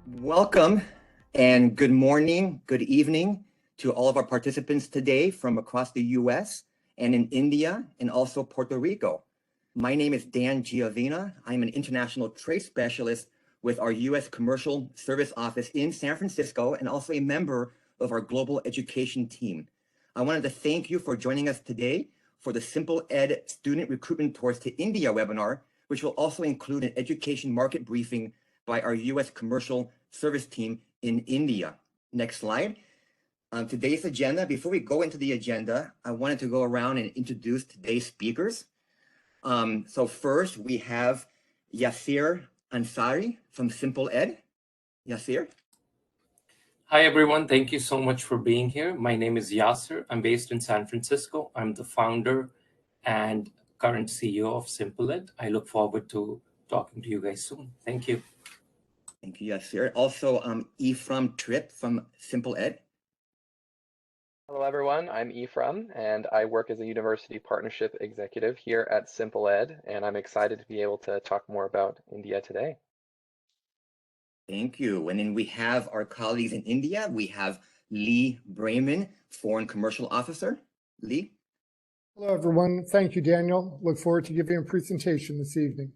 Welcome and good morning, good evening to all of our participants today from across the US and in India and also Puerto Rico. My name is Dan Giovina. I'm an international trade specialist with our US Commercial Service Office in San Francisco and also a member of our global education team. I wanted to thank you for joining us today for the Simple Ed Student Recruitment Tours to India webinar, which will also include an education market briefing by our US Commercial Service team in India. Next slide. On today's agenda, before we go into the agenda, I wanted to go around and introduce today's speakers. So first we have Yasir Ansari from Simple Ed. Yasir. Hi, everyone. Thank you so much for being here. My name is Yasir. I'm based in San Francisco. I'm the founder and current CEO of Simple Ed. I look forward to talking to you guys soon. Thank you. Thank you, Yasir. Also, Ephraim Tripp from Simple Ed. Hello, everyone. I'm Ephraim, and I work as a university partnership executive here at Simple Ed, and I'm excited to be able to talk more about India today. Thank you. And then we have our colleagues in India. We have Lee Brayman, Foreign Commercial Officer. Lee. Hello, everyone. Thank you, Daniel. Look forward to giving a presentation this evening.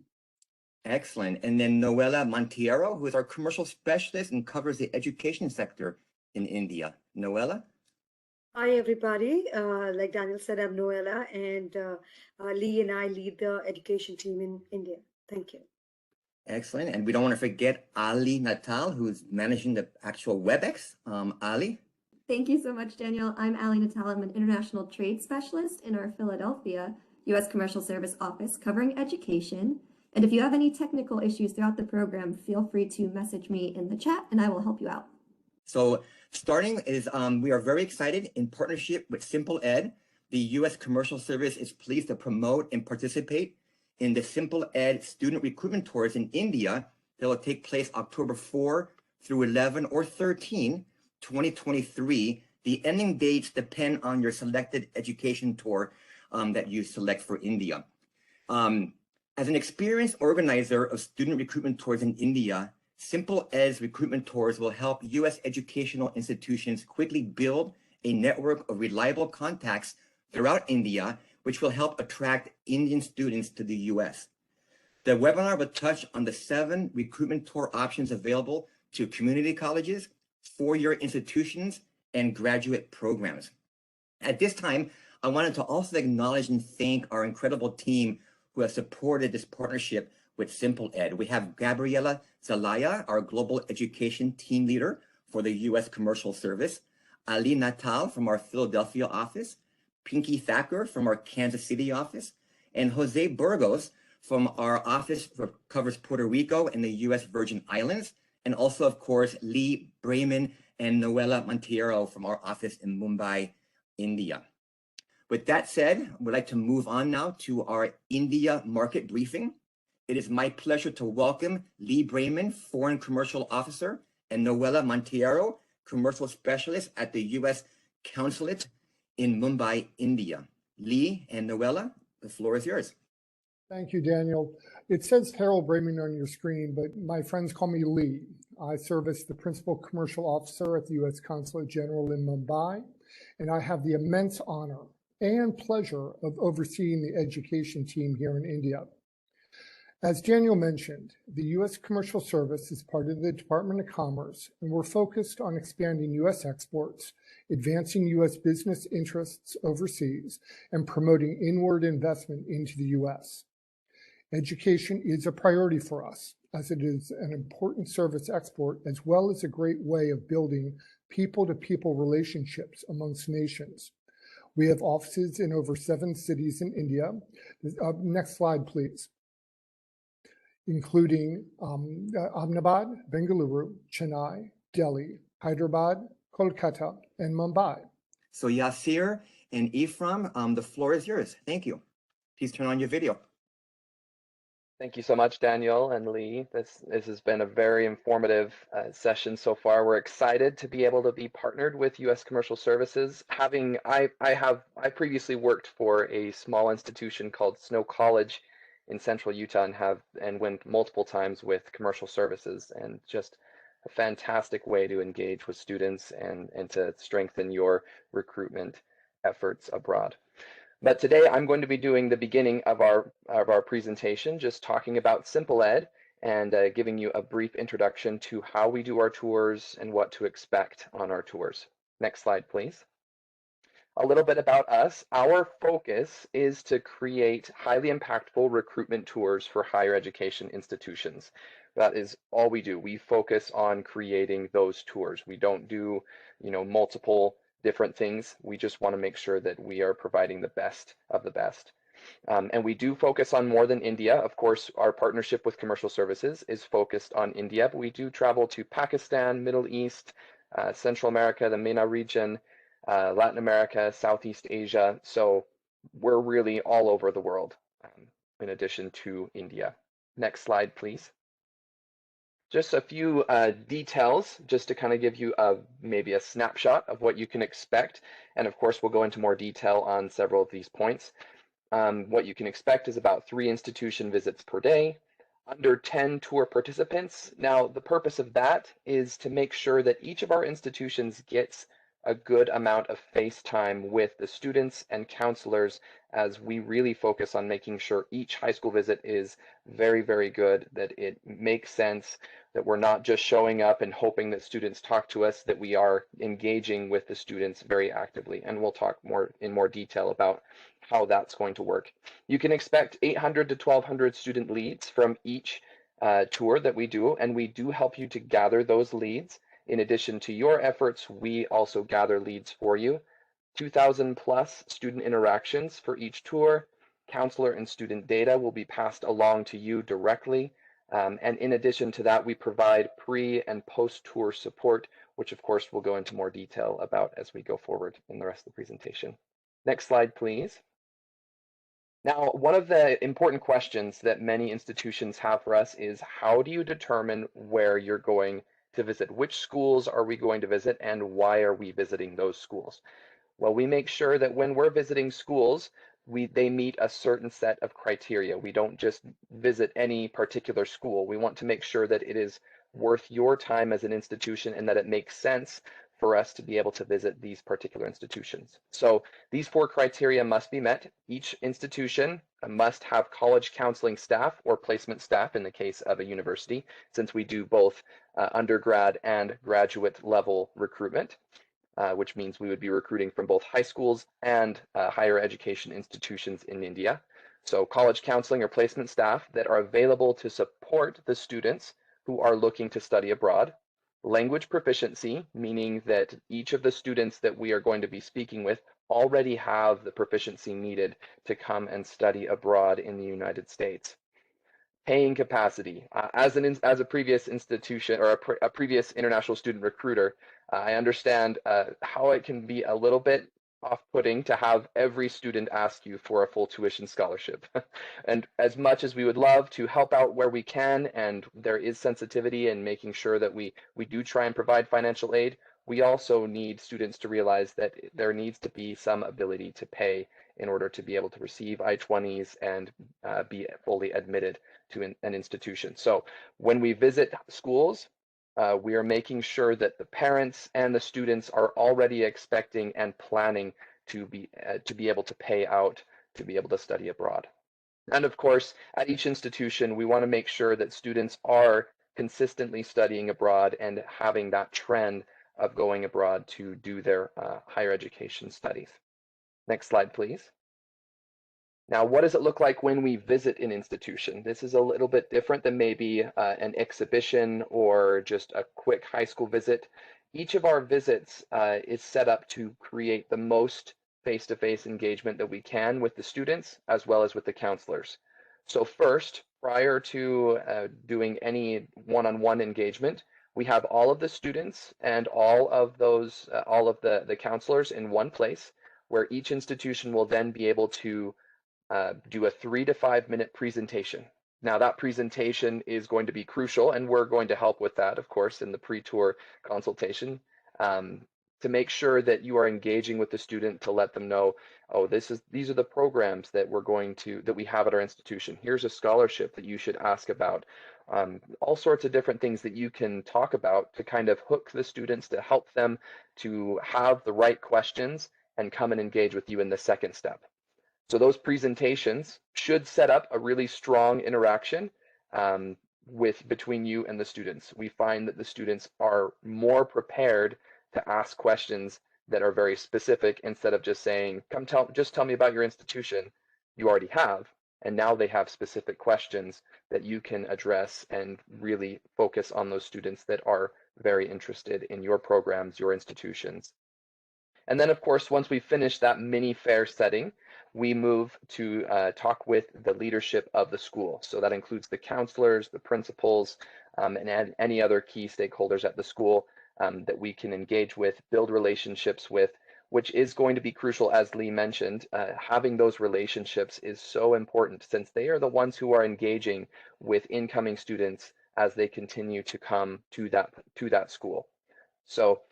Excellent. And then Noella Montiero, who is our commercial specialist and covers the education sector in India. Noella? Hi, everybody. Like Daniel said, I'm Noella, and Lee and I lead the education team in India. Thank you. Excellent. And we don't want to forget Ali Natal, who's managing the actual WebEx. Ali? Thank you so much, Daniel. I'm Ali Natal. I'm an international trade specialist in our Philadelphia U.S. Commercial Service Office covering education. And if you have any technical issues throughout the program, feel free to message me in the chat and I will help you out. So starting is, we are very excited in partnership with Simple Ed. The U.S. Commercial Service is pleased to promote and participate in the Simple Ed Student Recruitment Tours in India that will take place October 4 through 11 or 13, 2023. The ending dates depend on your selected education tour that you select for India. As an experienced organizer of student recruitment tours in India, Simple Ed's recruitment tours will help U.S. educational institutions quickly build a network of reliable contacts throughout India, which will help attract Indian students to the U.S. The webinar will touch on the 7 recruitment tour options available to community colleges, four-year institutions, and graduate programs. At this time, I wanted to also acknowledge and thank our incredible team who have supported this partnership with Simple Ed. We have Gabriela Zelaya, our global education team leader for the U.S. Commercial Service, Ali Natal from our Philadelphia office, Pinky Thacker from our Kansas City office, and Jose Burgos from our office that covers Puerto Rico and the U.S. Virgin Islands, and also, of course, Lee Brayman and Noella Montiero from our office in Mumbai, India. With that said, we'd like to move on now to our India market briefing. It is my pleasure to welcome Lee Brayman, Foreign Commercial Officer, and Noella Montiero, Commercial Specialist at the U.S. Consulate in Mumbai, India. Lee and Noella, the floor is yours. Thank you, Daniel. It says Harold Brayman on your screen, but my friends call me Lee. I serve as the Principal Commercial Officer at the U.S. Consulate General in Mumbai, and I have the immense honor and pleasure of overseeing the education team here in India. As Daniel mentioned, the U.S. Commercial Service is part of the Department of Commerce, and we're focused on expanding U.S. exports, advancing U.S. business interests overseas, and promoting inward investment into the U.S. Education is a priority for us, as it is an important service export, as well as a great way of building people-to-people relationships amongst nations. We have offices in over 7 cities in India. Next slide, please. Including Ahmedabad, Bengaluru, Chennai, Delhi, Hyderabad, Kolkata, and Mumbai. So Yasir and Ephraim, the floor is yours. Thank you. Please turn on your video. Thank you so much, Daniel and Lee. This has been a very informative session so far. We're excited to be able to be partnered with U.S. Commercial Services. I previously worked for a small institution called Snow College in Central Utah and went multiple times with Commercial Services, and just a fantastic way to engage with students and to strengthen your recruitment efforts abroad. But today I'm going to be doing the beginning of our presentation, just talking about Simple Ed and giving you a brief introduction to how we do our tours and what to expect on our tours. Next slide, please. A little bit about us. Our focus is to create highly impactful recruitment tours for higher education institutions. That is all we do. We focus on creating those tours. We don't do, multiple different things. We just want to make sure that we are providing the best of the best. And we do focus on more than India. Of course, our partnership with Commercial Services is focused on India, but we do travel to Pakistan, Middle East, Central America, the MENA region, Latin America, Southeast Asia. So we're really all over the world, in addition to India. Next slide, please. Just a few details, just to kind of give you maybe a snapshot of what you can expect. And of course, we'll go into more detail on several of these points. What you can expect is about 3 institution visits per day, under 10 tour participants. Now, the purpose of that is to make sure that each of our institutions gets a good amount of face time with the students and counselors, as we really focus on making sure each high school visit is very, very good, that it makes sense, that we're not just showing up and hoping that students talk to us, that we are engaging with the students very actively. And we'll talk in more detail about how that's going to work. You can expect 800 to 1,200 student leads from each tour that we do, and we do help you to gather those leads. In addition to your efforts, we also gather leads for you. 2,000 plus student interactions for each tour. Counselor and student data will be passed along to you directly. And in addition to that, we provide pre and post-tour support, which of course we'll go into more detail about as we go forward in the rest of the presentation. Next slide, please. Now, one of the important questions that many institutions have for us is, how do you determine where you're going to visit? Which schools are we going to visit, and why are we visiting those schools? Well, we make sure that when we're visiting schools, they meet a certain set of criteria. We don't just visit any particular school. We want to make sure that it is worth your time as an institution and that it makes sense for us to be able to visit these particular institutions. So these 4 criteria must be met. Each institution must have college counseling staff or placement staff in the case of a university, since we do both undergrad and graduate level recruitment, which means we would be recruiting from both high schools and higher education institutions in India. So college counseling or placement staff that are available to support the students who are looking to study abroad. Language proficiency, meaning that each of the students that we are going to be speaking with already have the proficiency needed to come and study abroad in the United States. Paying capacity. As a previous institution or a previous international student recruiter, I understand how it can be a little bit off-putting to have every student ask you for a full tuition scholarship. And as much as we would love to help out where we can, and there is sensitivity in making sure that we do try and provide financial aid, we also need students to realize that there needs to be some ability to pay in order to be able to receive I-20s and be fully admitted to an institution. So when we visit schools, we are making sure that the parents and the students are already expecting and planning to be able to pay out to be able to study abroad. And of course, at each institution, we want to make sure that students are consistently studying abroad and having that trend of going abroad to do their higher education studies. Next slide, please. Now, what does it look like when we visit an institution? This is a little bit different than maybe an exhibition or just a quick high school visit. Each of our visits is set up to create the most face-to-face engagement that we can with the students as well as with the counselors. So first, prior to doing any one-on-one engagement, we have all of the students and all of the counselors in one place, where each institution will then be able to do a 3 to 5 minute presentation. Now that presentation is going to be crucial, and we're going to help with that, of course, in the pre-tour consultation. to make sure that you are engaging with the student to let them know, oh, these are the programs that that we have at our institution. Here's a scholarship that you should ask about. All sorts of different things that you can talk about to kind of hook the students, to help them to have the right questions and come and engage with you in the second step. So those presentations should set up a really strong interaction between you and the students. We find that the students are more prepared to ask questions that are very specific instead of just saying, just tell me about your institution. You already have, and now they have specific questions that you can address and really focus on those students that are very interested in your programs, your institutions. And then, of course, once we finish that mini fair setting, we move to talk with the leadership of the school. So that includes the counselors, the principals, and any other key stakeholders at the school that we can engage with, build relationships with, which is going to be crucial, as Lee mentioned. Having those relationships is so important, since they are the ones who are engaging with incoming students as they continue to come to that school. So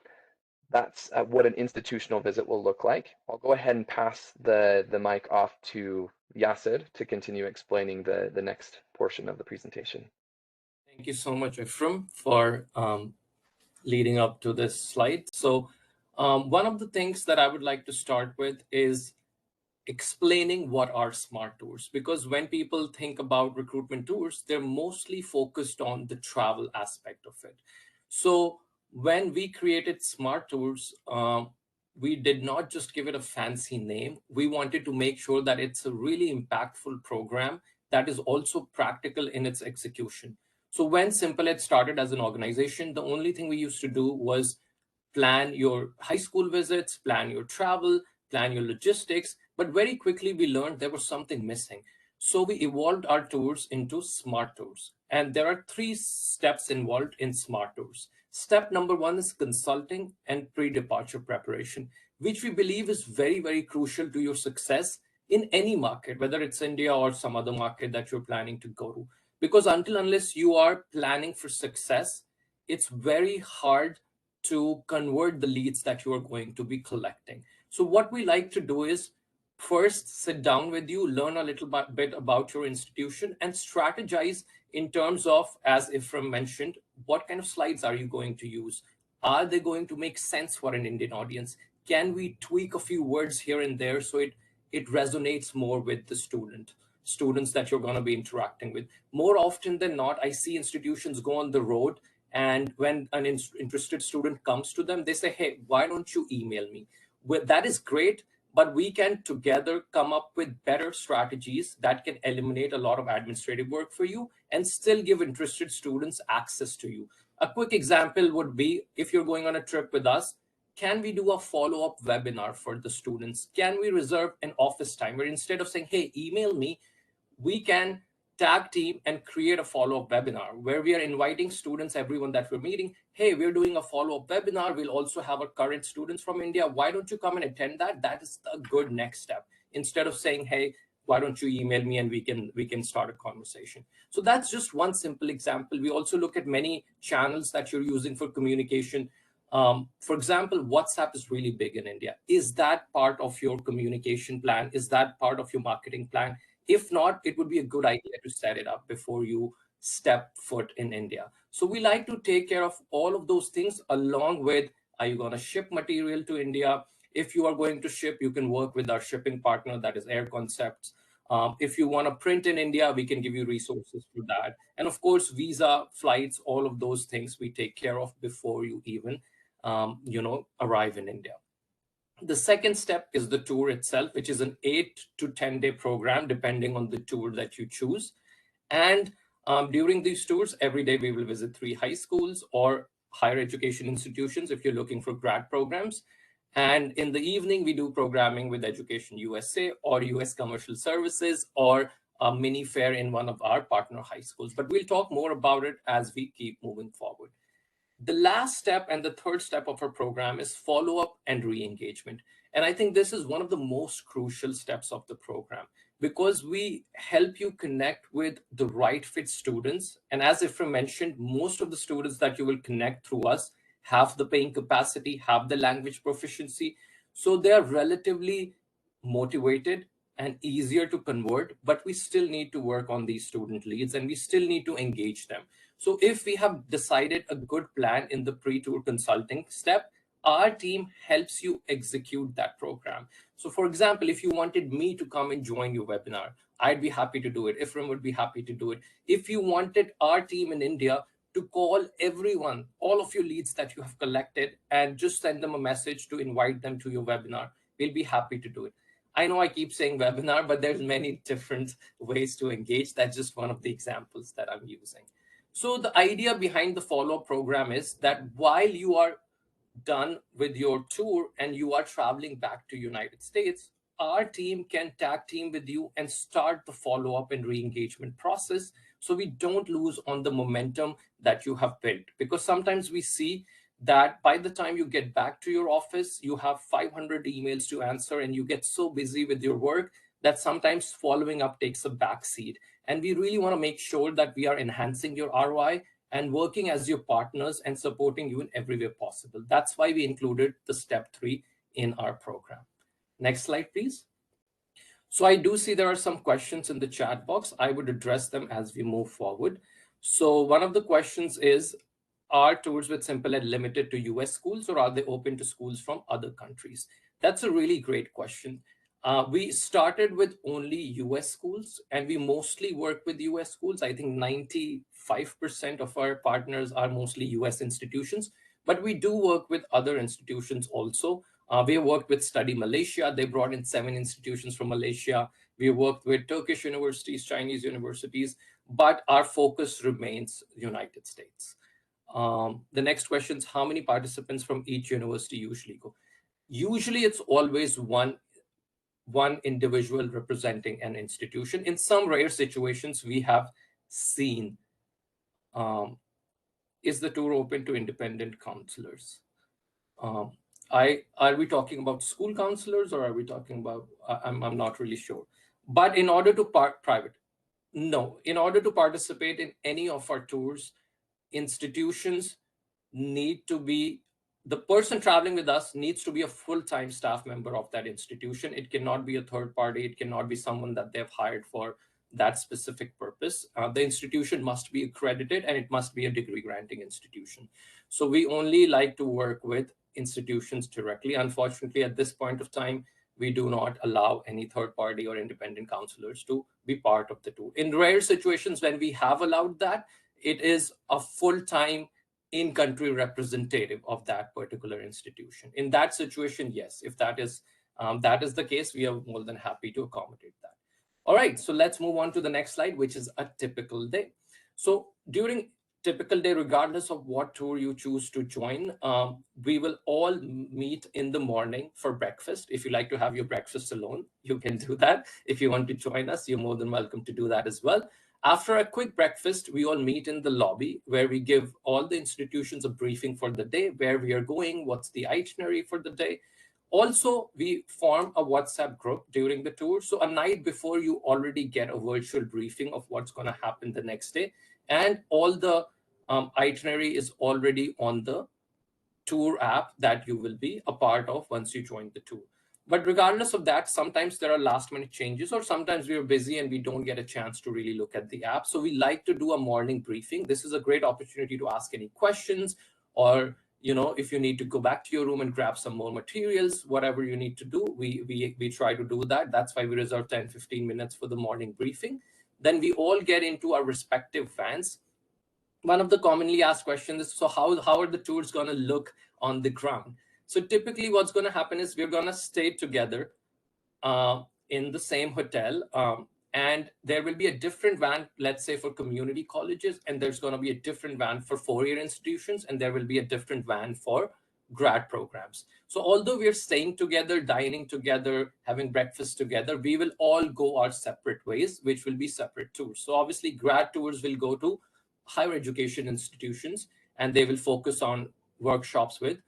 that's what an institutional visit will look like. I'll go ahead and pass the mic off to Yasser to continue explaining the next portion of the presentation. Thank you so much, Ephraim, for leading up to this slide. So one of the things that I would like to start with is explaining what are smart tours, because when people think about recruitment tours, they're mostly focused on the travel aspect of it. So when we created smart tours, we did not just give it a fancy name. We wanted to make sure that it's a really impactful program that is also practical in its execution. So when Simple Ed started as an organization, the only thing we used to do was plan your high school visits, plan your travel, plan your logistics. But very quickly, we learned there was something missing. So we evolved our tours into smart tours. And there are 3 steps involved in smart tours. Step number 1 is consulting and pre-departure preparation, which we believe is very, very crucial to your success in any market, whether it's India or some other market that you're planning to go to. Because unless you are planning for success, it's very hard to convert the leads that you are going to be collecting. So what we like to do is first sit down with you, learn a little bit about your institution, and strategize in terms of, as Ephraim mentioned, what kind of slides are you going to use? Are they going to make sense for an Indian audience? Can we tweak a few words here and there so it resonates more with the students that you're going to be interacting with? More often than not, I see institutions go on the road, and when an interested student comes to them, they say, hey, why don't you email me? Well, that is great, but we can together come up with better strategies that can eliminate a lot of administrative work for you and still give interested students access to you. A quick example would be, if you're going on a trip with us, can we do a follow-up webinar for the students? Can we reserve an office time where instead of saying, hey, email me, we can tag team and create a follow-up webinar where we are inviting students, everyone that we're meeting, hey, we're doing a follow-up webinar. We'll also have our current students from India. Why don't you come and attend that? That is a good next step. Instead of saying, hey, why don't you email me and we can start a conversation. So that's just one simple example. We also look at many channels that you're using for communication. For example, WhatsApp is really big in India. Is that part of your communication plan? Is that part of your marketing plan? If not, it would be a good idea to set it up before you step foot in India. So we like to take care of all of those things, along with, are you going to ship material to India? If you are going to ship, you can work with our shipping partner, that is Air Concepts. If you want to print in India, we can give you resources for that. And of course, visa, flights, all of those things we take care of before you even arrive in India. The second step is the tour itself, which is an 8 to 10 day program, depending on the tour that you choose. And during these tours, every day we will visit 3 high schools or higher education institutions if you're looking for grad programs. And in the evening, we do programming with Education USA or US Commercial Services or a mini fair in one of our partner high schools. But we'll talk more about it as we keep moving forward. The last step and the third step of our program is follow-up and re-engagement. And I think this is one of the most crucial steps of the program, because we help you connect with the right fit students. And as Ephraim mentioned, most of the students that you will connect through us have the paying capacity, have the language proficiency. So they are relatively motivated and easier to convert, but we still need to work on these student leads and we still need to engage them. So if we have decided a good plan in the pre-tour consulting step, our team helps you execute that program. So for example, if you wanted me to come and join your webinar, I'd be happy to do it. Ifram would be happy to do it. If you wanted our team in India to call everyone, all of your leads that you have collected, and just send them a message to invite them to your webinar, we'll be happy to do it. I know I keep saying webinar, but there's many different ways to engage. That's just one of the examples that I'm using. So the idea behind the follow-up program is that while you are done with your tour and you are traveling back to United States, our team can tag team with you and start the follow-up and re-engagement process so we don't lose on the momentum that you have built. Because sometimes we see that by the time you get back to your office, you have 500 emails to answer and you get so busy with your work that sometimes following up takes a backseat. And we really want to make sure that we are enhancing your ROI and working as your partners and supporting you in every way possible. That's why we included the step 3 in our program. Next slide, please. So I do see there are some questions in the chat box. I would address them as we move forward. So one of the questions is, are tours with Simple Ed limited to US schools or are they open to schools from other countries? That's a really great question. We started with only US schools and we mostly work with US schools. I think 95% of our partners are mostly US institutions, but we do work with other institutions also. We have worked with Study Malaysia. They brought in 7 institutions from Malaysia. We worked with Turkish universities, Chinese universities, but our focus remains United States. The next question is, how many participants from each university usually go? Usually it's always one individual representing an institution. In some rare situations, we have seen, is the tour open to independent counselors? Are we talking about school counselors or are we talking about, I'm not really sure. But in order to no, in order to participate in any of our tours, institutions need to be, the person traveling with us needs to be a full-time staff member of that institution. It cannot be a third party. It cannot be someone that they've hired for that specific purpose. The institution must be accredited and it must be a degree granting institution. So we only like to work with institutions directly. Unfortunately, at this point of time, we do not allow any third party or independent counselors to be part of the tour. In rare situations when we have allowed that, it is a full-time in-country representative of that particular institution. In that situation, yes, if that is the case, we are more than happy to accommodate that. All right, so let's move on to the next slide, which is a typical day. So during typical day, regardless of what tour you choose to join, we will all meet in the morning for breakfast. If you like to have your breakfast alone, you can do that. If you want to join us, you're more than welcome to do that as well. After a quick breakfast, we all meet in the lobby where we give all the institutions a briefing for the day, where we are going, what's the itinerary for the day. Also, we form a WhatsApp group during the tour. So a night before, you already get a virtual briefing of what's going to happen the next day. And all the itinerary is already on the tour app that you will be a part of once you join the tour. But regardless of that, sometimes there are last minute changes or sometimes we are busy and we don't get a chance to really look at the app. So we like to do a morning briefing. This is a great opportunity to ask any questions, or if you need to go back to your room and grab some more materials, whatever you need to do, we try to do that. That's why we reserve 10-15 minutes for the morning briefing. Then we all get into our respective vans. One of the commonly asked questions is, so how are the tours going to look on the ground? So typically what's going to happen is we're going to stay together in the same hotel, and there will be a different van, let's say for community colleges, and there's going to be a different van for four-year institutions, and there will be a different van for grad programs. So although we're staying together, dining together, having breakfast together, we will all go our separate ways, which will be separate tours. So obviously grad tours will go to higher education institutions, and they will focus on workshops with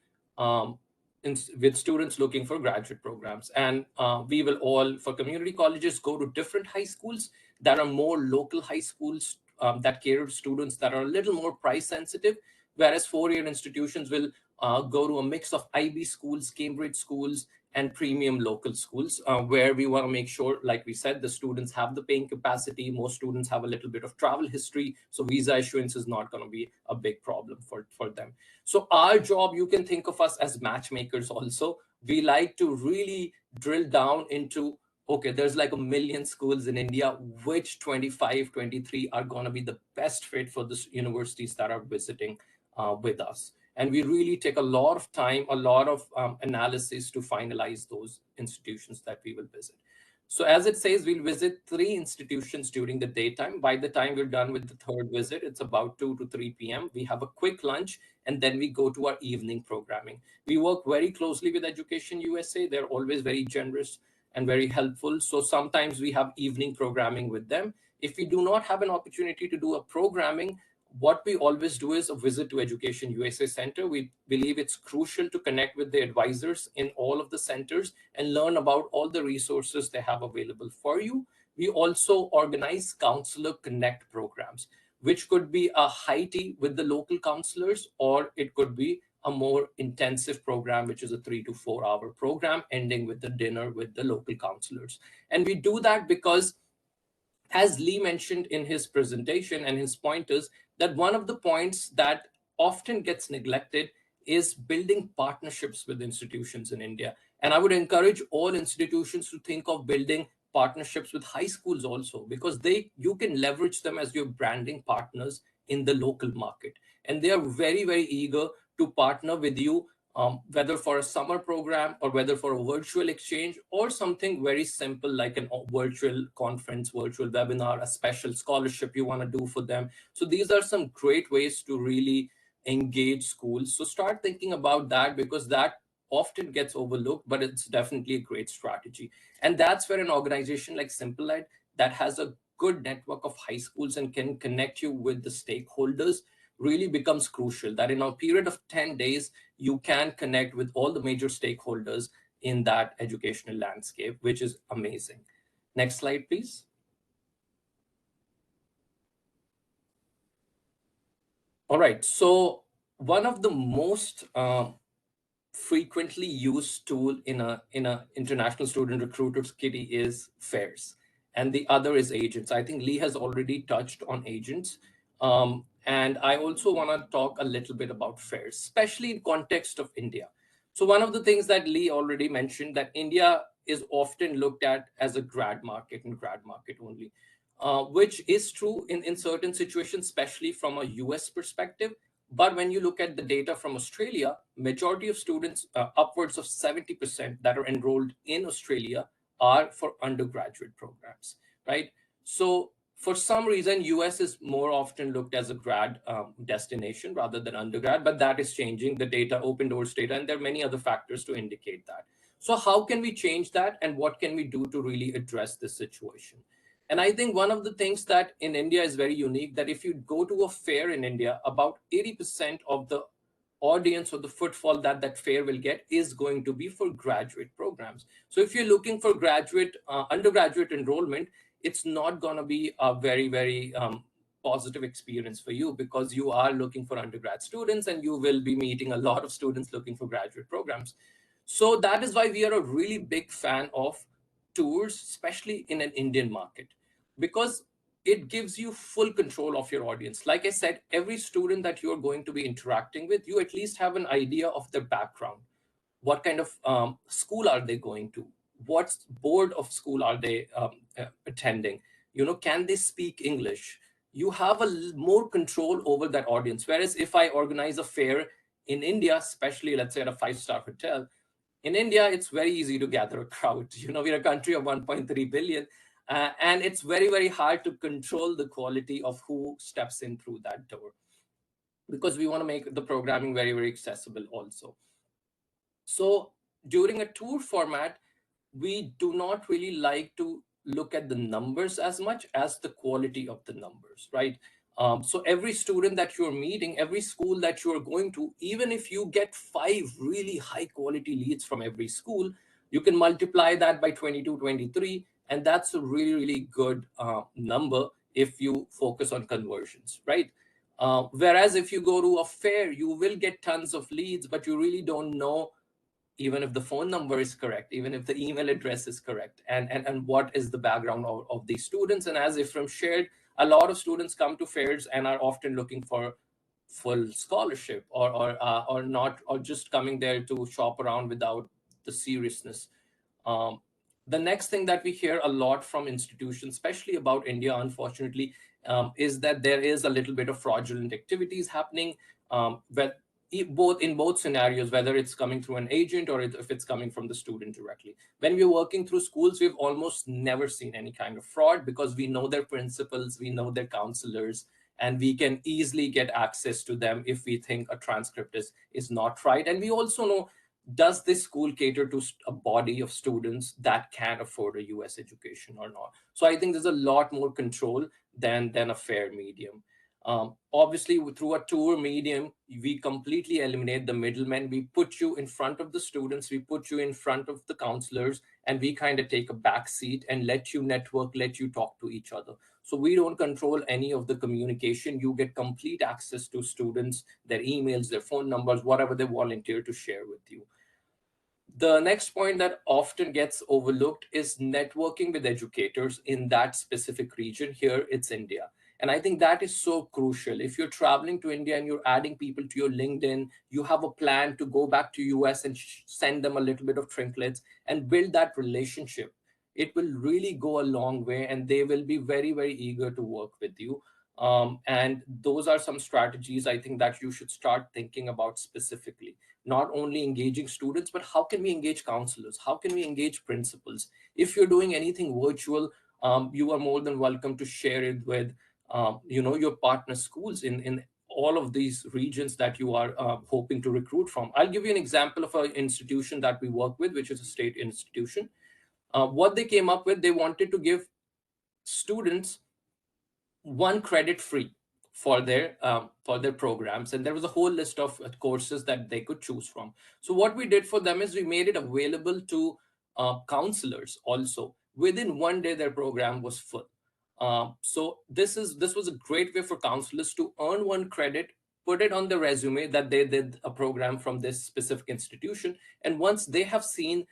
students looking for graduate programs. And we will all, for community colleges, go to different high schools that are more local high schools that cater to students that are a little more price sensitive, whereas four-year institutions will go to a mix of IB schools, Cambridge schools, and premium local schools, where we want to make sure, like we said, the students have the paying capacity. Most students have a little bit of travel history, so visa issuance is not going to be a big problem for them. So our job, you can think of us as matchmakers also. We like to really drill down into, okay, there's like 1 million schools in India, which 25, 23 are going to be the best fit for the universities that are visiting with us. And we really take a lot of time, a lot of analysis to finalize those institutions that we will visit. So as it says, we'll visit 3 institutions during the daytime. By the time we're done with the 3rd visit, it's about 2 to 3 p.m. We have a quick lunch, and then we go to our evening programming. We work very closely with Education USA. They're always very generous and very helpful. So sometimes we have evening programming with them. If we do not have an opportunity to do a programming, what we always do is a visit to Education USA Center. We believe it's crucial to connect with the advisors in all of the centers and learn about all the resources they have available for you. We also organize Counselor Connect programs, which could be a high tea with the local counselors, or it could be a more intensive program, which is a 3 to 4 hour program, ending with the dinner with the local counselors. And we do that because, as Lee mentioned in his presentation and his pointers, that one of the points that often gets neglected is building partnerships with institutions in India. And I would encourage all institutions to think of building partnerships with high schools also, because you can leverage them as your branding partners in the local market. And they are very, very eager to partner with you, whether for a summer program or whether for a virtual exchange or something very simple like a virtual conference, virtual webinar, a special scholarship you want to do for them. So these are some great ways to really engage schools. So start thinking about that, because that often gets overlooked, but it's definitely a great strategy. And that's where an organization like Simple Ed, that has a good network of high schools and can connect you with the stakeholders, really becomes crucial. That in a period of 10 days, you can connect with all the major stakeholders in that educational landscape, which is amazing. Next slide, please. All right, so one of the most frequently used tool in a international student recruiters kitty is fairs, and the other is agents. I think Lee has already touched on agents. And I also want to talk a little bit about fairs, especially in context of India. So one of the things that Lee already mentioned, that India is often looked at as a grad market and grad market only, which is true in certain situations, especially from a US perspective. But when you look at the data from Australia, majority of students, upwards of 70% that are enrolled in Australia are for undergraduate programs, right? So for some reason, US is more often looked as a grad destination rather than undergrad, but that is changing. The data, open doors data, and there are many other factors to indicate that. So how can we change that, and what can we do to really address this situation? And I think one of the things that in India is very unique, that if you go to a fair in India, about 80% of the audience or the footfall that fair will get is going to be for graduate programs. So if you're looking for undergraduate enrollment, it's not going to be a very, very positive experience for you, because you are looking for undergrad students and you will be meeting a lot of students looking for graduate programs. So that is why we are a really big fan of tours, especially in an Indian market, because it gives you full control of your audience. Like I said, every student that you're going to be interacting with, you at least have an idea of their background. What kind of school are they going to? What board of school are they attending? Can they speak English? You have more control over that audience. Whereas if I organize a fair in India, especially let's say at a 5-star hotel, in India, it's very easy to gather a crowd. We're a country of 1.3 billion. And it's very, very hard to control the quality of who steps in through that door, because we want to make the programming very, very accessible also. So during a tour format, we do not really like to look at the numbers as much as the quality of the numbers, right? So every student that you're meeting, every school that you're going to, even if you get 5 really high quality leads from every school, you can multiply that by 22, 23, and that's a really, really good number if you focus on conversions, right? Whereas if you go to a fair, you will get tons of leads, but you really don't know even if the phone number is correct, even if the email address is correct, and what is the background of these students. And as Ifram shared, a lot of students come to fairs and are often looking for full scholarship or not, or just coming there to shop around without the seriousness. Um, the next thing that we hear a lot from institutions, especially about India, unfortunately, is that there is a little bit of fraudulent activities happening, but both in both scenarios, whether it's coming through an agent or if it's coming from the student directly. When we're working through schools, we've almost never seen any kind of fraud because we know their principals, we know their counselors, and we can easily get access to them if we think a transcript is not right. And we also know, does this school cater to a body of students that can afford a US education or not? So I think there's a lot more control than a fair medium. Obviously, through a tour medium, we completely eliminate the middlemen. We put you in front of the students, we put you in front of the counselors, and we kind of take a back seat and let you network, let you talk to each other. So we don't control any of the communication. You get complete access to students, their emails, their phone numbers, whatever they volunteer to share with you. The next point that often gets overlooked is networking with educators in that specific region. Here, it's India. And I think that is so crucial. If you're traveling to India and you're adding people to your LinkedIn, you have a plan to go back to US and send them a little bit of trinkets and build that relationship. It will really go a long way, and they will be very, very eager to work with you. And those are some strategies I think that you should start thinking about specifically. Not only engaging students, but how can we engage counselors? How can we engage principals? If you're doing anything virtual, you are more than welcome to share it with your partner schools in all of these regions that you are hoping to recruit from. I'll give you an example of an institution that we work with, which is a state institution. What they came up with, they wanted to give students 1 credit free for their programs, and there was a whole list of courses that they could choose from. So what we did for them is we made it available to counselors also. Within 1 day, their program was full. So this was a great way for counselors to earn 1 credit, put it on the resume that they did a program from this specific institution, and once they have seen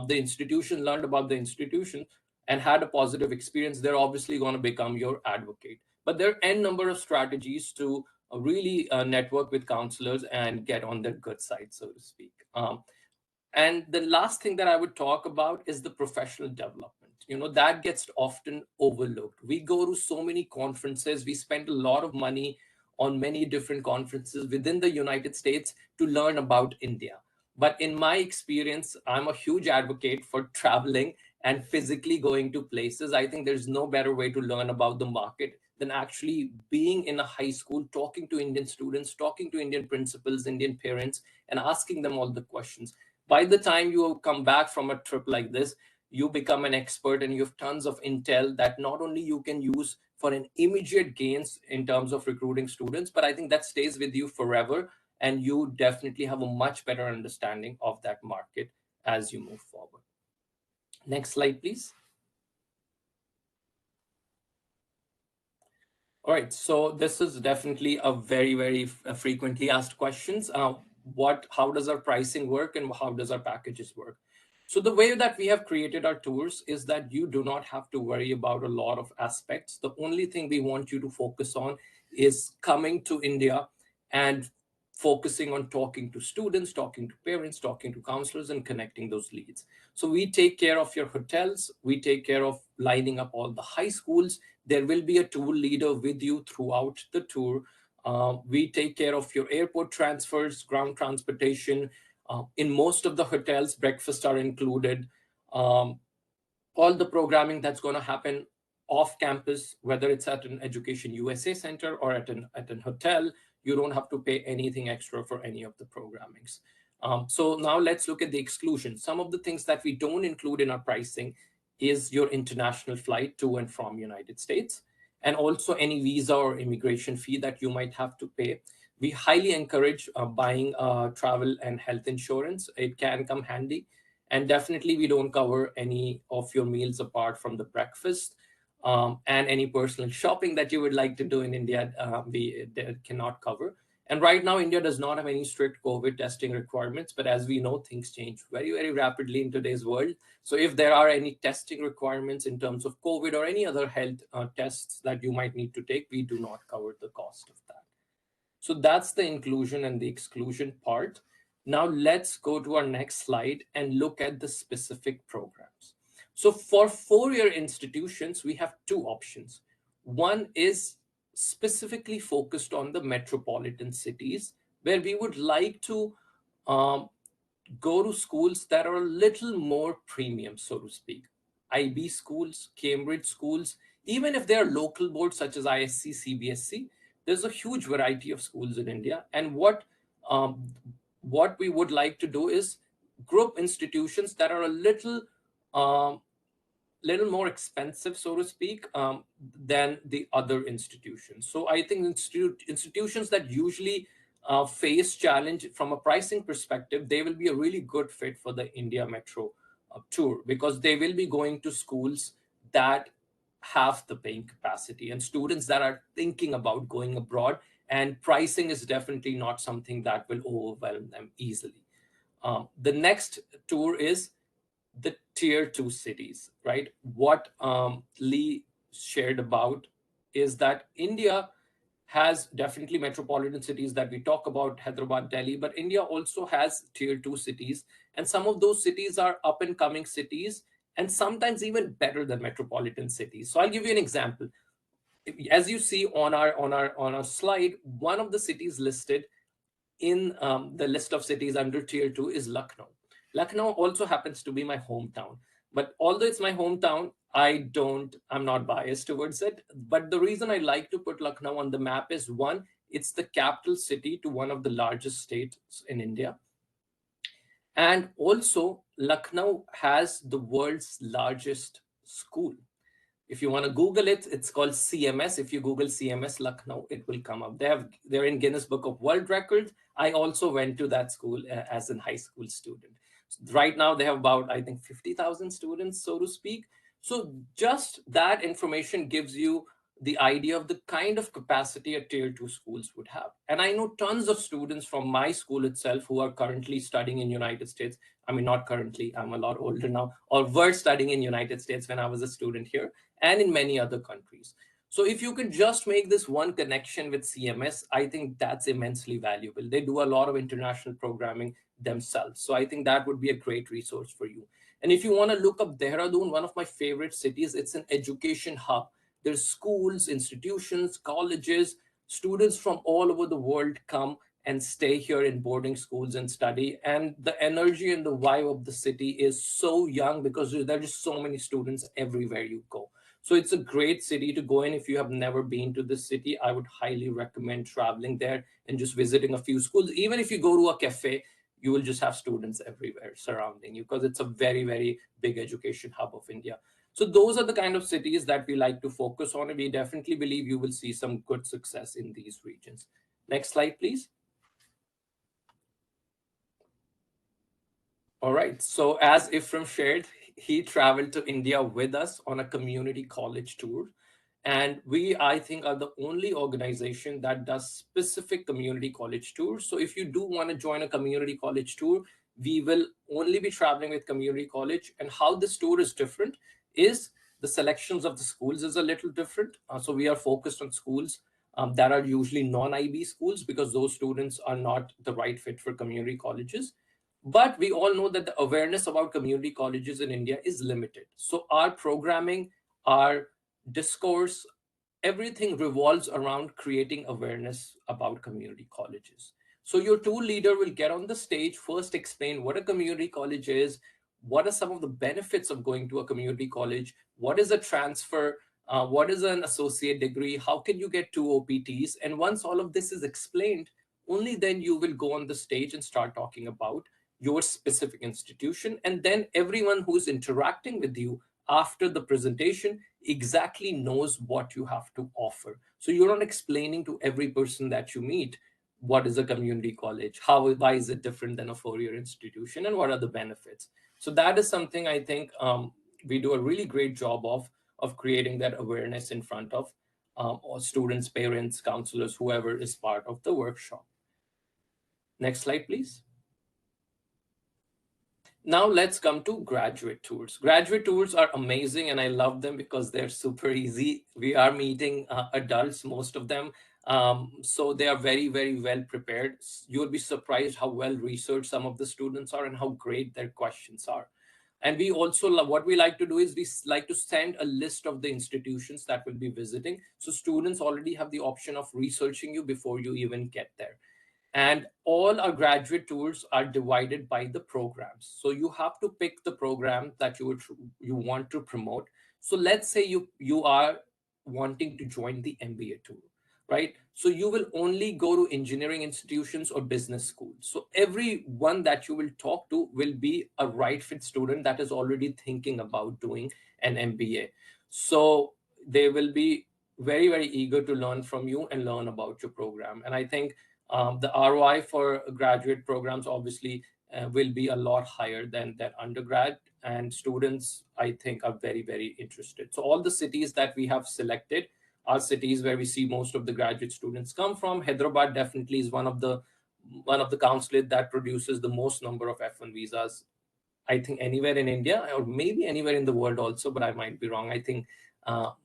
the institution, learned about the institution, and had a positive experience, they're obviously going to become your advocate. But there are n number of strategies to really network with counselors and get on their good side, so to speak. And the last thing that I would talk about is the professional development. That gets often overlooked. We go to so many conferences, we spend a lot of money on many different conferences within the United States to learn about India. But in my experience, I'm a huge advocate for traveling and physically going to places. I think there's no better way to learn about the market than actually being in a high school, talking to Indian students, talking to Indian principals, Indian parents, and asking them all the questions. By the time you come back from a trip like this, you become an expert and you have tons of intel that not only you can use for an immediate gains in terms of recruiting students, but I think that stays with you forever. And you definitely have a much better understanding of that market as you move forward. Next slide, please. All right, so this is definitely a very, very frequently asked questions. How does our pricing work and how does our packages work? So the way that we have created our tours is that you do not have to worry about a lot of aspects. The only thing we want you to focus on is coming to India and focusing on talking to students, talking to parents, talking to counselors, and connecting those leads. So we take care of your hotels, we take care of lining up all the high schools. There will be a tour leader with you throughout the tour. We take care of your airport transfers, ground transportation. In most of the hotels, breakfasts are included. All the programming that's going to happen off campus, whether it's at an Education USA center or at an hotel, you don't have to pay anything extra for any of the programmings. So now let's look at the exclusion. Some of the things that we don't include in our pricing is your international flight to and from United States, and also any visa or immigration fee that you might have to pay. We highly encourage buying travel and health insurance. It can come handy. And definitely we don't cover any of your meals apart from the breakfast. and any personal shopping that you would like to do in India, we cannot cover. And right now, India does not have any strict COVID testing requirements, but as we know, things change very, very rapidly in today's world. So if there are any testing requirements in terms of COVID or any other health tests that you might need to take, we do not cover the cost of that. So that's the inclusion and the exclusion part. Now let's go to our next slide and look at the specific programs. So for four-year institutions, we have two options. One is specifically focused on the metropolitan cities, where we would like to go to schools that are a little more premium, so to speak. IB schools, Cambridge schools, even if they are local boards such as ISC, CBSC, there's a huge variety of schools in India. And what we would like to do is group institutions that are a little more expensive, so to speak, than the other institutions. So I think institutions that usually face challenge from a pricing perspective, they will be a really good fit for the India Metro tour, because they will be going to schools that have the paying capacity and students that are thinking about going abroad, and pricing is definitely not something that will overwhelm them easily. The next tour is the tier 2 cities, right? What Lee shared about is that India has definitely metropolitan cities that we talk about, Hyderabad, Delhi, but India also has tier 2 cities. And some of those cities are up and coming cities, and sometimes even better than metropolitan cities. So I'll give you an example. As you see on our slide, one of the cities listed in the list of cities under tier 2 is Lucknow. Lucknow also happens to be my hometown. But although it's my hometown, I'm not biased towards it. But the reason I like to put Lucknow on the map is, one, it's the capital city to one of the largest states in India. And also, Lucknow has the world's largest school. If you want to Google it, it's called CMS. If you Google CMS Lucknow, it will come up. They're in Guinness Book of World Records. I also went to that school as a high school student. Right now, they have about, I think, 50,000 students, so to speak. So just that information gives you the idea of the kind of capacity a tier 2 schools would have. And I know tons of students from my school itself who are currently studying in United States. I mean, not currently, I'm a lot older now, or were studying in United States when I was a student here, and in many other countries. So if you could just make this one connection with CMS, I think that's immensely valuable. They do a lot of international programming themselves. So I think that would be a great resource for you. And if you want to look up Dehradun, one of my favorite cities, it's an education hub. There's schools, institutions, colleges, students from all over the world come and stay here in boarding schools and study. And the energy and the vibe of the city is so young, because there are just so many students everywhere you go. So it's a great city to go in. If you have never been to this city, I would highly recommend traveling there and just visiting a few schools. Even if you go to a cafe, you will just have students everywhere surrounding you, because it's a very, very big education hub of India. So those are the kind of cities that we like to focus on, and we definitely believe you will see some good success in these regions. Next slide, please. All right, so as Ifram shared, he traveled to India with us on a community college tour. And we, I think, are the only organization that does specific community college tours. So if you do want to join a community college tour, we will only be traveling with community college. And how this tour is different is the selections of the schools is a little different. So we are focused on schools that are usually non-IB schools, because those students are not the right fit for community colleges. But we all know that the awareness about community colleges in India is limited. So our programming, our discourse, everything revolves around creating awareness about community colleges. So your tour leader will get on the stage, first explain what a community college is, what are some of the benefits of going to a community college, what is a transfer, what is an associate degree, how can you get 2 OPTs, and once all of this is explained, only then you will go on the stage and start talking about your specific institution. And then everyone who's interacting with you after the presentation exactly knows what you have to offer. So you're not explaining to every person that you meet what is a community college, why is it different than a 4-year institution, and what are the benefits. So that is something I think we do a really great job of of creating that awareness in front of or students, parents, counselors, whoever is part of the workshop. Next slide, please. Now let's come to graduate tours. Graduate tours are amazing and I love them because they're super easy. We are meeting adults, most of them. So they are very, very well prepared. You'll be surprised how well researched some of the students are and how great their questions are. And we also love, what we like to do is we like to send a list of the institutions that we'll be visiting. So students already have the option of researching you before you even get there. And all our graduate tours are divided by the programs. So you have to pick the program that you want to promote. So let's say you are wanting to join the MBA tour, right? So you will only go to engineering institutions or business schools. So every one that you will talk to will be a right fit student that is already thinking about doing an MBA. So they will be very, very eager to learn from you and learn about your program. And I think the ROI for graduate programs obviously will be a lot higher than undergrad, and students, I think, are very, very interested. So all the cities that we have selected are cities where we see most of the graduate students come from. Hyderabad definitely is one of the consulate that produces the most number of F1 visas, I think, anywhere in India or maybe anywhere in the world also, but I might be wrong. I think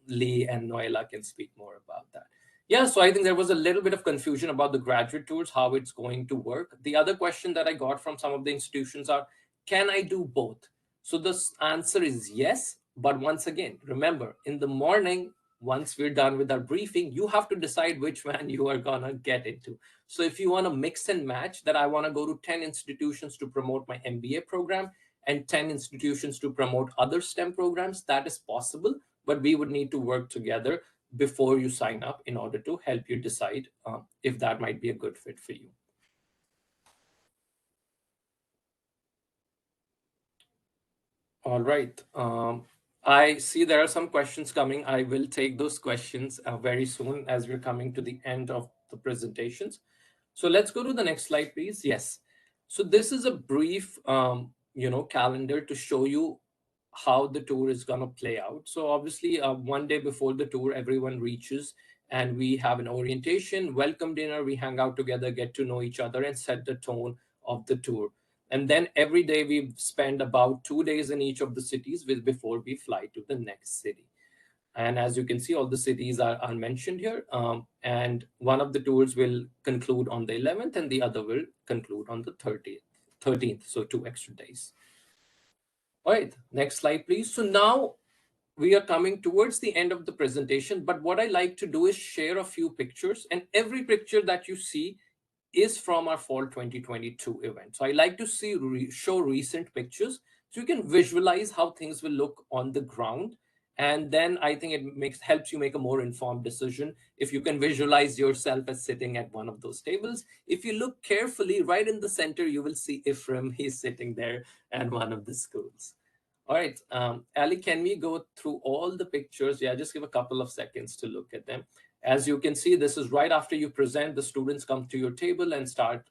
Lee and Noella can speak more about that. Yeah, so I think there was a little bit of confusion about the graduate tours, how it's going to work. The other question that I got from some of the institutions are, can I do both? So the answer is yes. But once again, remember, in the morning, once we're done with our briefing, you have to decide which one you are going to get into. So if you want to mix and match that I want to go to 10 institutions to promote my MBA program and 10 institutions to promote other STEM programs, that is possible, but we would need to work together before you sign up in order to help you decide if that might be a good fit for you. All right. I see there are some questions coming. I will take those questions very soon as we're coming to the end of the presentations. So let's go to the next slide, please. Yes. So this is a brief, calendar to show you how the tour is going to play out. So obviously, one day before the tour, everyone reaches and we have an orientation, welcome dinner, we hang out together, get to know each other and set the tone of the tour. And then every day we spend about 2 days in each of the cities before we fly to the next city. And as you can see, all the cities are mentioned here. And one of the tours will conclude on the 11th and the other will conclude on the 13th. So 2 extra days. All right, next slide, please. So now we are coming towards the end of the presentation, but what I like to do is share a few pictures, and every picture that you see is from our fall 2022 event. So I like to show recent pictures so you can visualize how things will look on the ground. And then I think it helps you make a more informed decision if you can visualize yourself as sitting at one of those tables. If you look carefully, right in the center, you will see Ephraim. He's sitting there at one of the schools. All right, Ali, can we go through all the pictures? Yeah, just give a couple of seconds to look at them. As you can see, this is right after you present, the students come to your table and start,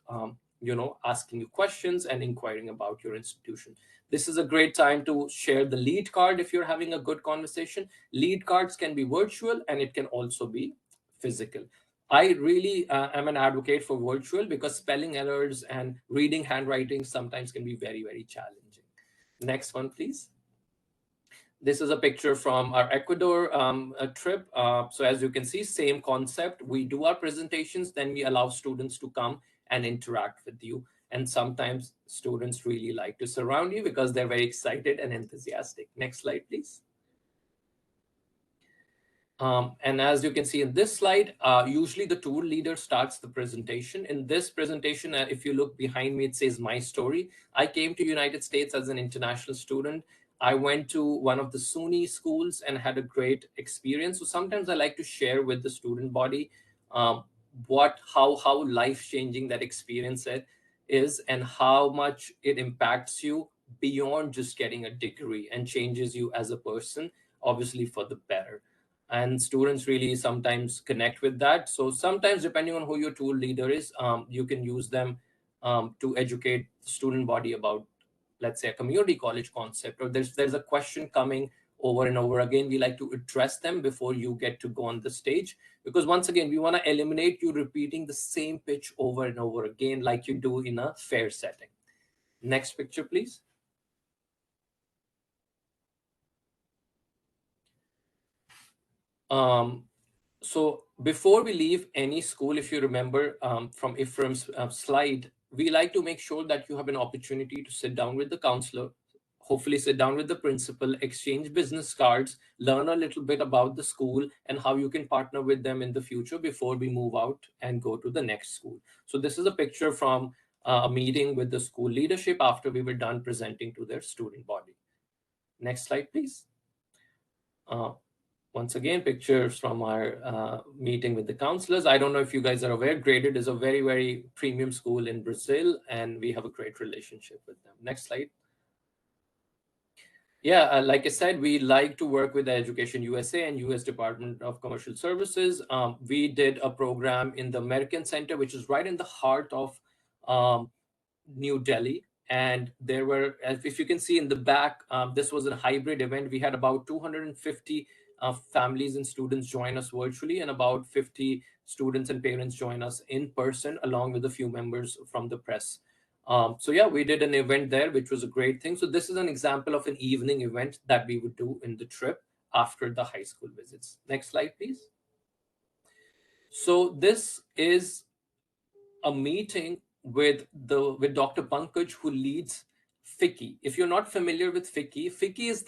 asking you questions and inquiring about your institution. This is a great time to share the lead card if you're having a good conversation. Lead cards can be virtual and it can also be physical. I really am an advocate for virtual because spelling errors and reading handwriting sometimes can be very, very challenging. Next one, please. This is a picture from our Ecuador trip. So as you can see, same concept. We do our presentations, then we allow students to come and interact with you. And sometimes students really like to surround you because they're very excited and enthusiastic. Next slide, please. And as you can see in this slide, usually the tour leader starts the presentation. In this presentation, if you look behind me, it says my story. I came to United States as an international student. I went to one of the SUNY schools and had a great experience. So sometimes I like to share with the student body how life-changing that experience is and how much it impacts you beyond just getting a degree and changes you as a person, obviously for the better. And students really sometimes connect with that. So sometimes, depending on who your tool leader is, you can use them to educate the student body about, let's say, a community college concept, or there's a question coming over and over again. We like to address them before you get to go on the stage, because once again, we want to eliminate you repeating the same pitch over and over again like you do in a fair setting. Next picture, please. So before we leave any school, if you remember from Ifram's slide, we like to make sure that you have an opportunity to sit down with the counselor, hopefully sit down with the principal, exchange business cards, learn a little bit about the school and how you can partner with them in the future before we move out and go to the next school. So this is a picture from a meeting with the school leadership after we were done presenting to their student body. Next slide, please. Once again, pictures from our meeting with the counselors. I don't know if you guys are aware, Graded is a very, very premium school in Brazil, and we have a great relationship with them. Next slide. Yeah, like I said, we like to work with Education USA and US Department of Commercial Services. We did a program in the American Center, which is right in the heart of New Delhi. And there were, if you can see in the back, this was a hybrid event. We had about 250 families and students join us virtually, and about 50 students and parents join us in person, along with a few members from the press. So yeah, we did an event there, which was a great thing. So this is an example of an evening event that we would do in the trip after the high school visits. Next slide, please. So this is a meeting with Dr. Pankaj, who leads FICCI. If you're not familiar with FICCI, FICCI is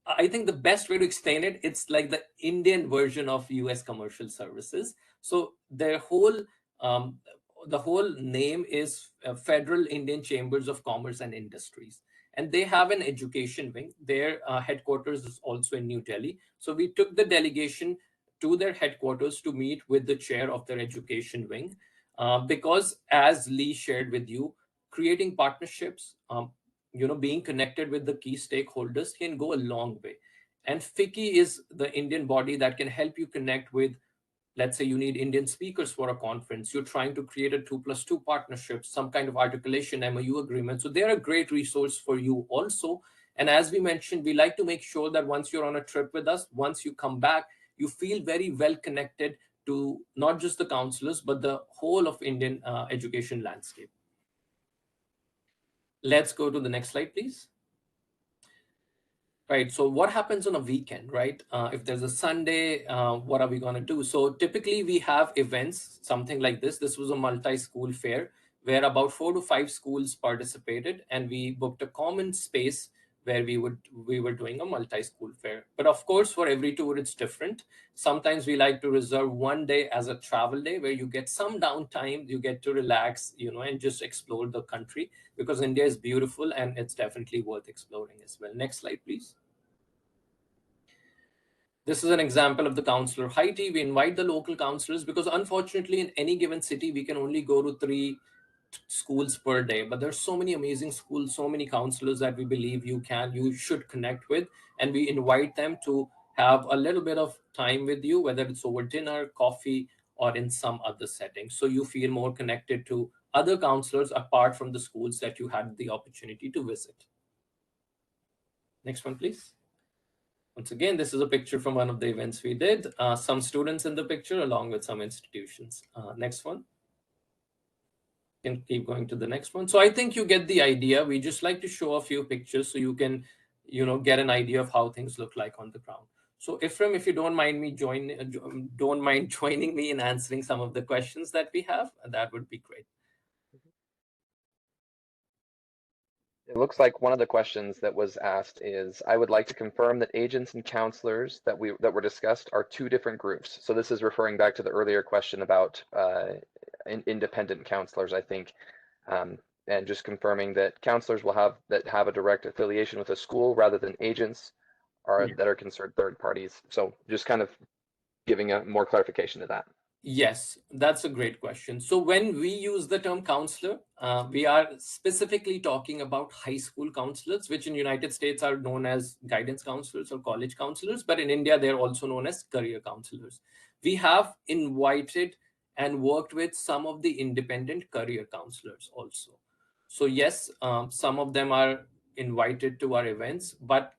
I think the best way to explain it, it's like the Indian version of US Commercial Services. So their whole the whole name is Federal Indian Chambers of Commerce and Industries. And they have an education wing. Their headquarters is also in New Delhi. So we took the delegation to their headquarters to meet with the chair of their education wing. Because as Lee shared with you, creating partnerships, being connected with the key stakeholders can go a long way. And FICCI is the Indian body that can help you connect with, let's say you need Indian speakers for a conference, you're trying to create a 2+2 partnership, some kind of articulation, MOU agreement. So they're a great resource for you also. And as we mentioned, we like to make sure that once you're on a trip with us, once you come back, you feel very well connected to not just the counselors, but the whole of Indian education landscape. Let's go to the next slide, please. Right, so what happens on a weekend, right? If there's a Sunday, what are we gonna do? So typically we have events, something like this. This was a multi-school fair where about 4 to 5 schools participated, and we booked a common space where we were doing a multi-school fair. But of course, for every tour, it's different. Sometimes we like to reserve one day as a travel day where you get some downtime, you get to relax, and just explore the country, because India is beautiful and it's definitely worth exploring as well. Next slide, please. This is an example of the counselor Haiti. We invite the local counselors because unfortunately in any given city, we can only go to 3 schools per day, but there's so many amazing schools, so many counselors that we believe you should connect with, and we invite them to have a little bit of time with you, whether it's over dinner, coffee, or in some other setting, so you feel more connected to other counselors apart from the schools that you had the opportunity to visit. Next one, please. Once again, this is a picture from one of the events we did. Some students in the picture along with some institutions. Next one. Can keep going to the next one. So I think you get the idea. We just like to show a few pictures so you can, get an idea of how things look like on the ground. So Ifram, if you don't mind joining me in answering some of the questions that we have, that would be great. It looks like one of the questions that was asked is, I would like to confirm that agents and counselors that were discussed are 2 different groups. So this is referring back to the earlier question about independent counselors, I think, and just confirming that counselors will have a direct affiliation with a school rather than agents that are considered third parties. So just kind of giving a more clarification to that. Yes, that's a great question. So when we use the term counselor, we are specifically talking about high school counselors, which in United States are known as guidance counselors or college counselors, but in India, they're also known as career counselors. We have invited and worked with some of the independent career counselors also. So yes, some of them are invited to our events, but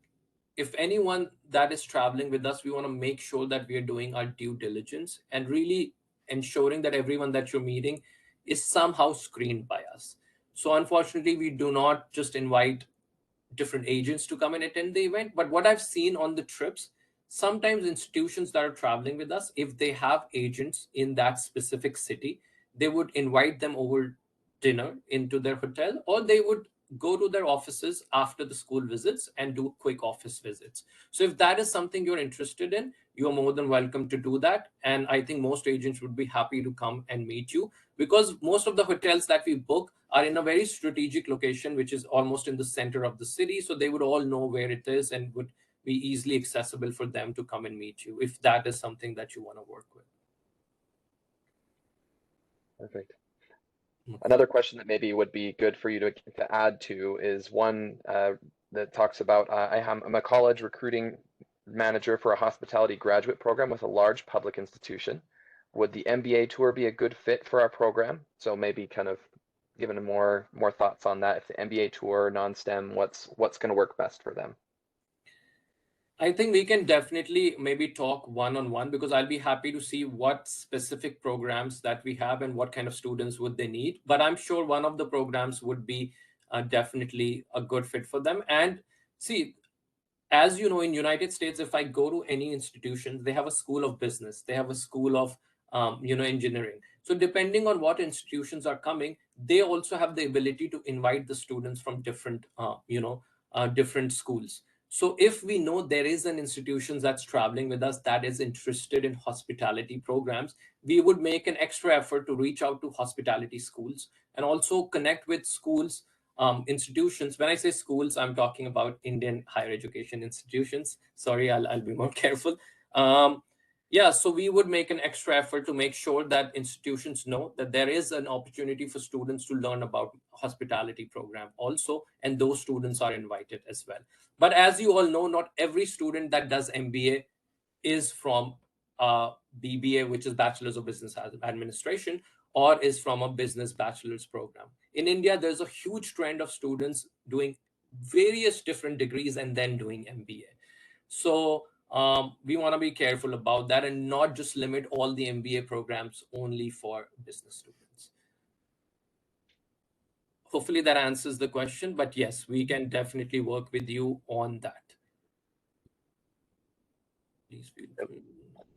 if anyone that is traveling with us, we want to make sure that we are doing our due diligence and really ensuring that everyone that you're meeting is somehow screened by us. So unfortunately, we do not just invite different agents to come and attend the event. But what I've seen on the trips, sometimes institutions that are traveling with us, if they have agents in that specific city, they would invite them over dinner into their hotel, or they would go to their offices after the school visits and do quick office visits. So if that is something you're interested in, you're more than welcome to do that. And I think most agents would be happy to come and meet you, because most of the hotels that we book are in a very strategic location, which is almost in the center of the city. So they would all know where it is and would be easily accessible for them to come and meet you if that is something that you want to work with. Perfect. Another question that maybe would be good for you to add to is one that talks about, I'm a college recruiting manager for a hospitality graduate program with a large public institution. Would the MBA tour be a good fit for our program? So maybe kind of giving more thoughts on that. If the MBA tour, non-STEM, what's going to work best for them? I think we can definitely maybe talk one-on-one, because I'll be happy to see what specific programs that we have and what kind of students would they need. But I'm sure one of the programs would be definitely a good fit for them. And see, as you know, in United States, if I go to any institution, they have a school of business, they have a school of engineering. So depending on what institutions are coming, they also have the ability to invite the students from different different schools. So if we know there is an institution that's traveling with us that is interested in hospitality programs, we would make an extra effort to reach out to hospitality schools and also connect with schools, institutions. When I say schools, I'm talking about Indian higher education institutions. Sorry, I'll be more careful. Yeah, so we would make an extra effort to make sure that institutions know that there is an opportunity for students to learn about hospitality program also, and those students are invited as well. But as you all know, not every student that does MBA is from BBA, which is Bachelor's of Business Administration, or is from a business bachelor's program. In India, there's a huge trend of students doing various different degrees and then doing MBA. So we want to be careful about that and not just limit all the MBA programs only for business students. Hopefully that answers the question, but yes, we can definitely work with you on that. Please feel free.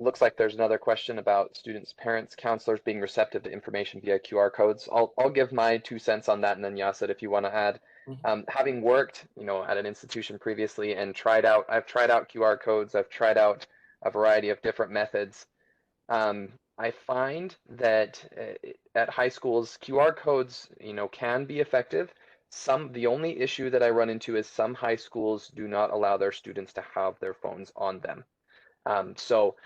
Looks like there's another question about students, parents, counselors being receptive to information via QR codes. I'll give my 2 cents on that, and then Yasir, if you want to add. Having worked, at an institution previously and I've tried out QR codes, I've tried out a variety of different methods. I find that at high schools, QR codes, can be effective. The only issue that I run into is some high schools do not allow their students to have their phones on them. So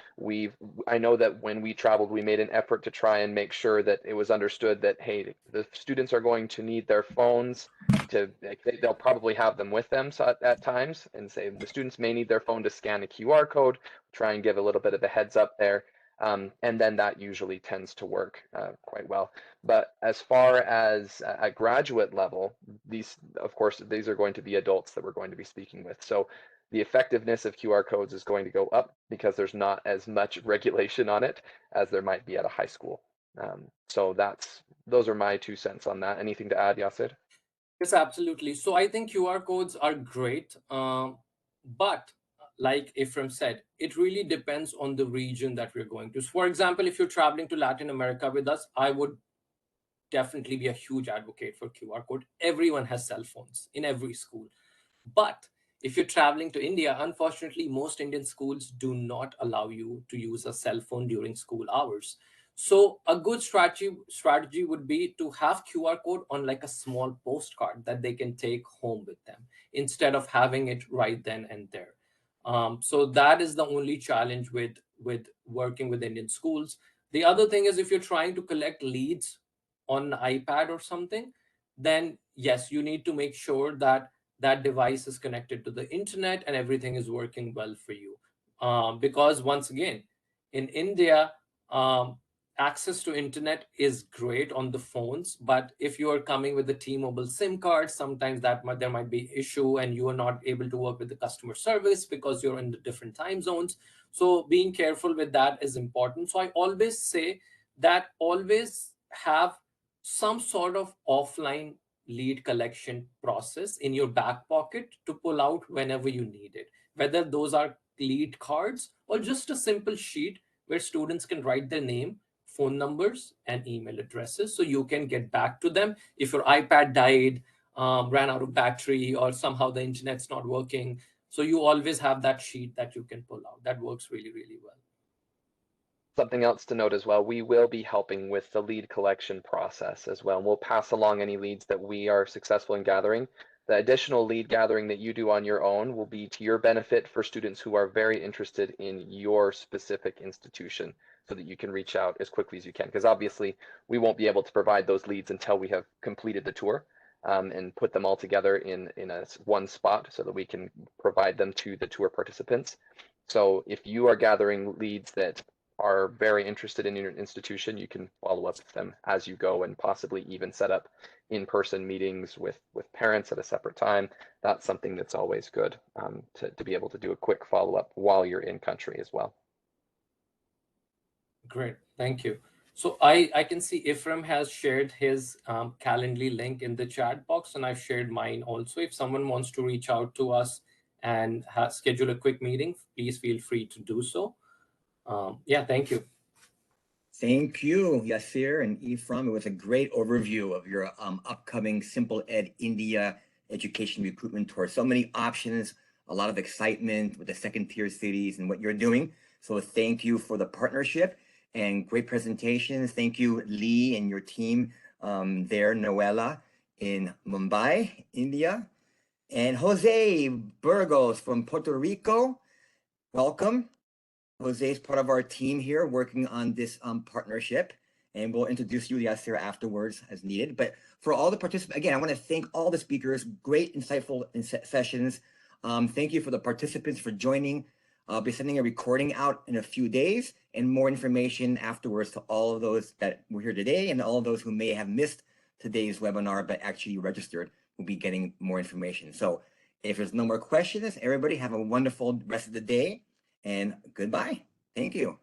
I know that when we traveled, we made an effort to try and make sure that it was understood that, hey, the students are going to need their phones they'll probably have them with them at times, and say the students may need their phone to scan a QR code, try and give a little bit of a heads up there. And then that usually tends to work quite well. But as far as at graduate level, these are going to be adults that we're going to be speaking with. So the effectiveness of QR codes is going to go up because there's not as much regulation on it as there might be at a high school. So those are my 2 cents on that. Anything to add, Yasir? Yes, absolutely. So I think QR codes are great, but like Ephraim said, it really depends on the region that we're going to. So for example, if you're traveling to Latin America with us, I would definitely be a huge advocate for QR code. Everyone has cell phones in every school. But if you're traveling to India, unfortunately, most Indian schools do not allow you to use a cell phone during school hours. So a good strategy would be to have QR code on like a small postcard that they can take home with them instead of having it right then and there. So that is the only challenge with working with Indian schools. The other thing is, if you're trying to collect leads on an iPad or something, then yes, you need to make sure that that device is connected to the internet and everything is working well for you. Because once again, in India, access to internet is great on the phones, but if you are coming with the T-Mobile SIM card, sometimes there might be issue and you are not able to work with the customer service because you're in the different time zones. So being careful with that is important. So I always say that always have some sort of offline lead collection process in your back pocket to pull out whenever you need it, whether those are lead cards or just a simple sheet where students can write their name, phone numbers, and email addresses so you can get back to them. If your iPad died, ran out of battery, or somehow the internet's not working, so you always have that sheet that you can pull out. That works really, really well. Something else to note as well, we will be helping with the lead collection process as well. We'll pass along any leads that we are successful in gathering. The additional lead gathering that you do on your own will be to your benefit for students who are very interested in your specific institution, so that you can reach out as quickly as you can. Because obviously we won't be able to provide those leads until we have completed the tour and put them all together in one spot so that we can provide them to the tour participants. So if you are gathering leads that are very interested in your institution, you can follow up with them as you go and possibly even set up in-person meetings with parents at a separate time. That's something that's always good to be able to do a quick follow-up while you're in country as well. Great, thank you. So I can see Ephraim has shared his Calendly link in the chat box, and I've shared mine also. If someone wants to reach out to us and schedule a quick meeting, please feel free to do so. Yeah, thank you. Thank you, Yasir and Ephraim. It was a great overview of your upcoming Simple Ed India Education Recruitment Tour. So many options, a lot of excitement with the second tier cities and what you're doing. So thank you for the partnership and great presentations. Thank you, Lee, and your team there, Noella, in Mumbai, India. And Jose Burgos from Puerto Rico, welcome. Jose is part of our team here working on this partnership, and we'll introduce you, Yasir, afterwards as needed. But for all the participants, again, I want to thank all the speakers, great, insightful sessions. Thank you for the participants for joining. I'll be sending a recording out in a few days and more information afterwards to all of those that were here today and all of those who may have missed today's webinar but actually registered will be getting more information. So if there's no more questions, everybody have a wonderful rest of the day. And goodbye. Thank you.